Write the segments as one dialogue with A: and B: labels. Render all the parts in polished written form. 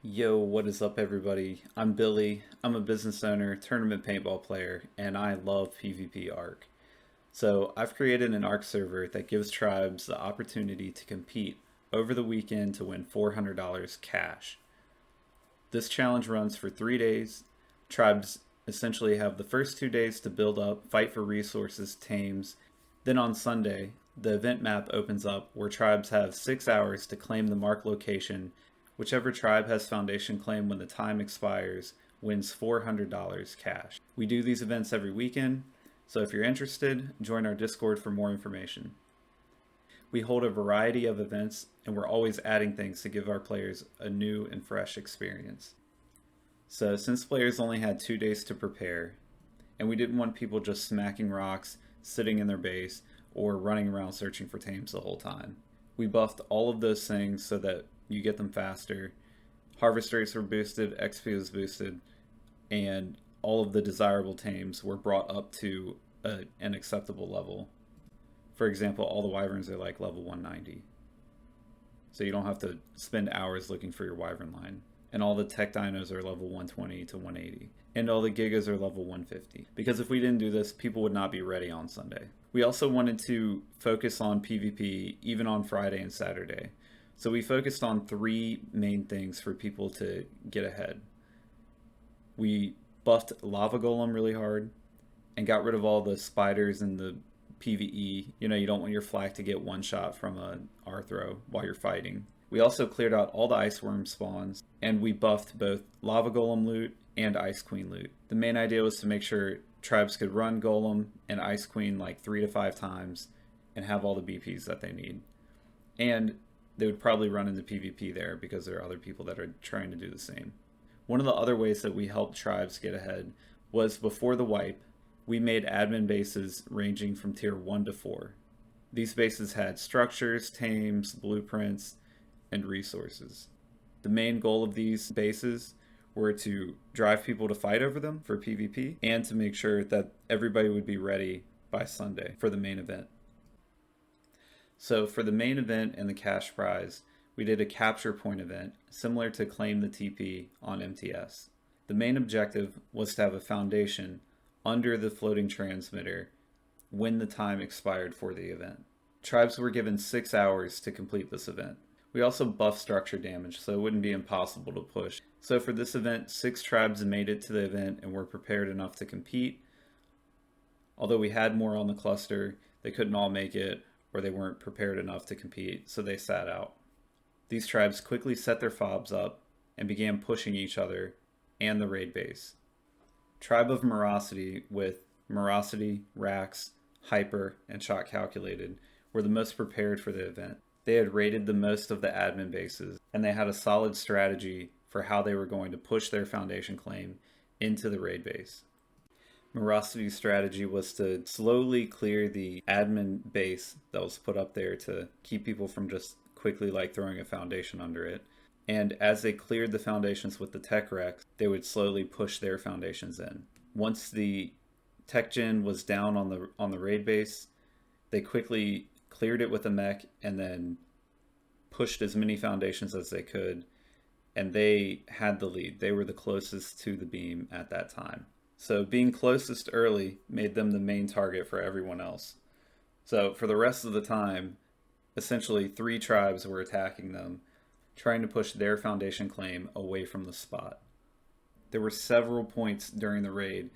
A: Yo, what is up, everybody? I'm Billy. I'm a business owner, tournament paintball player, and I love PvP Ark. So, I've created an Ark server that gives tribes the opportunity to compete over the weekend to win $400 cash. This challenge runs for 3 days. Tribes essentially have the first 2 days to build up, fight for resources, tames. Then on Sunday, the event map opens up where tribes have 6 hours to claim the marked location. Whichever tribe has foundation claim when the time expires wins $400 cash. We do these events every weekend, so if you're interested, join our Discord for more information. We hold a variety of events, and we're always adding things to give our players a new and fresh experience. So, since players only had 2 days to prepare, and we didn't want people just smacking rocks, sitting in their base, or running around searching for tames the whole time, we buffed all of those things so that you get them faster. Harvest rates were boosted, XP was boosted, and all of the desirable tames were brought up to an acceptable level. For example, all the wyverns are like level 190. So you don't have to spend hours looking for your wyvern line. And all the tech dinos are level 120 to 180. And all the gigas are level 150. Because if we didn't do this, people would not be ready on Sunday. We also wanted to focus on PvP even on Friday and Saturday. So we focused on three main things for people to get ahead. We buffed Lava Golem really hard and got rid of all the spiders and the PvE. You don't want your flak to get one shot from an Arthro while you're fighting. We also cleared out all the Ice Worm spawns, and we buffed both Lava Golem loot and Ice Queen loot. The main idea was to make sure tribes could run Golem and Ice Queen like 3 to 5 times and have all the BPs that they need. And they would probably run into PvP there because there are other people that are trying to do the same. One of the other ways that we helped tribes get ahead was before the wipe, we made admin bases ranging from tier 1 to 4. These bases had structures, tames, blueprints, and resources. The main goal of these bases were to drive people to fight over them for PvP and to make sure that everybody would be ready by Sunday for the main event. So for the main event and the cash prize, we did a capture point event similar to Claim the TP on MTS. The main objective was to have a foundation under the floating transmitter when the time expired for the event. Tribes were given 6 hours to complete this event. We also buffed structure damage so it wouldn't be impossible to push. So for this event, 6 tribes made it to the event and were prepared enough to compete. Although we had more on the cluster, they couldn't all make it, or they weren't prepared enough to compete, so they sat out. These tribes quickly set their fobs up and began pushing each other and the raid base. Tribe of Morosity with Morosity, Rax, Hyper, and Shot Calculated were the most prepared for the event. They had raided the most of the admin bases, and they had a solid strategy for how they were going to push their foundation claim into the raid base. Morosity's strategy was to slowly clear the admin base that was put up there to keep people from just quickly throwing a foundation under it. And as they cleared the foundations with the tech wrecks, they would slowly push their foundations in. Once the tech gen was down on the raid base, they quickly cleared it with a mech and then pushed as many foundations as they could, and they had the lead. They were the closest to the beam at that time. So being closest early made them the main target for everyone else. So for the rest of the time, essentially 3 tribes were attacking them, trying to push their foundation claim away from the spot. There were several points during the raid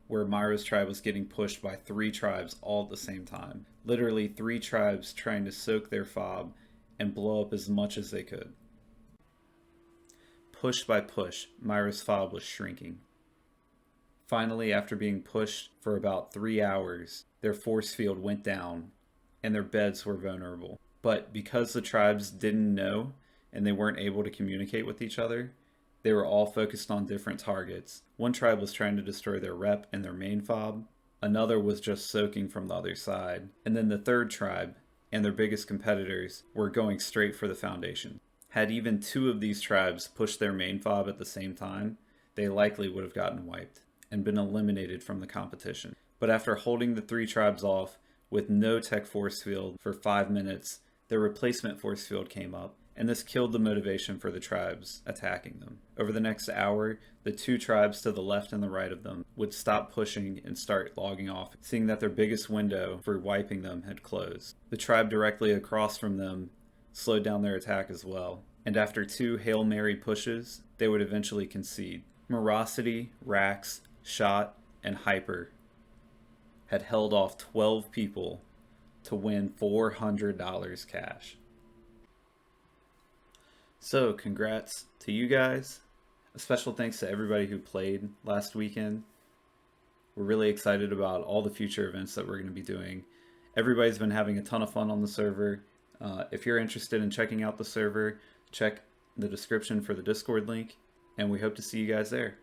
A: where Myra's tribe was getting pushed by 3 tribes all at the same time. Literally 3 tribes trying to soak their fob and blow up as much as they could. Push by push, Myra's fob was shrinking. Finally, after being pushed for about 3 hours, their force field went down and their beds were vulnerable. But because the tribes didn't know and they weren't able to communicate with each other, they were all focused on different targets. One tribe was trying to destroy their rep and their main fob. Another was just soaking from the other side. And then the third tribe and their biggest competitors were going straight for the foundation. Had even 2 of these tribes pushed their main fob at the same time, they likely would have gotten wiped and been eliminated from the competition. But after holding the 3 tribes off with no tech force field for 5 minutes, their replacement force field came up and this killed the motivation for the tribes attacking them. Over the next hour, the two tribes to the left and the right of them would stop pushing and start logging off, seeing that their biggest window for wiping them had closed. The tribe directly across from them slowed down their attack as well, and after two Hail Mary pushes, they would eventually concede. Morosity, Rax, Shot, and Hyper had held off 12 people to win $400 cash. So, congrats to you guys. A special thanks to everybody who played last weekend. We're really excited about all the future events that we're going to be doing. Everybody's been having a ton of fun on the server. If you're interested in checking out the server, check the description for the Discord link, and we hope to see you guys there.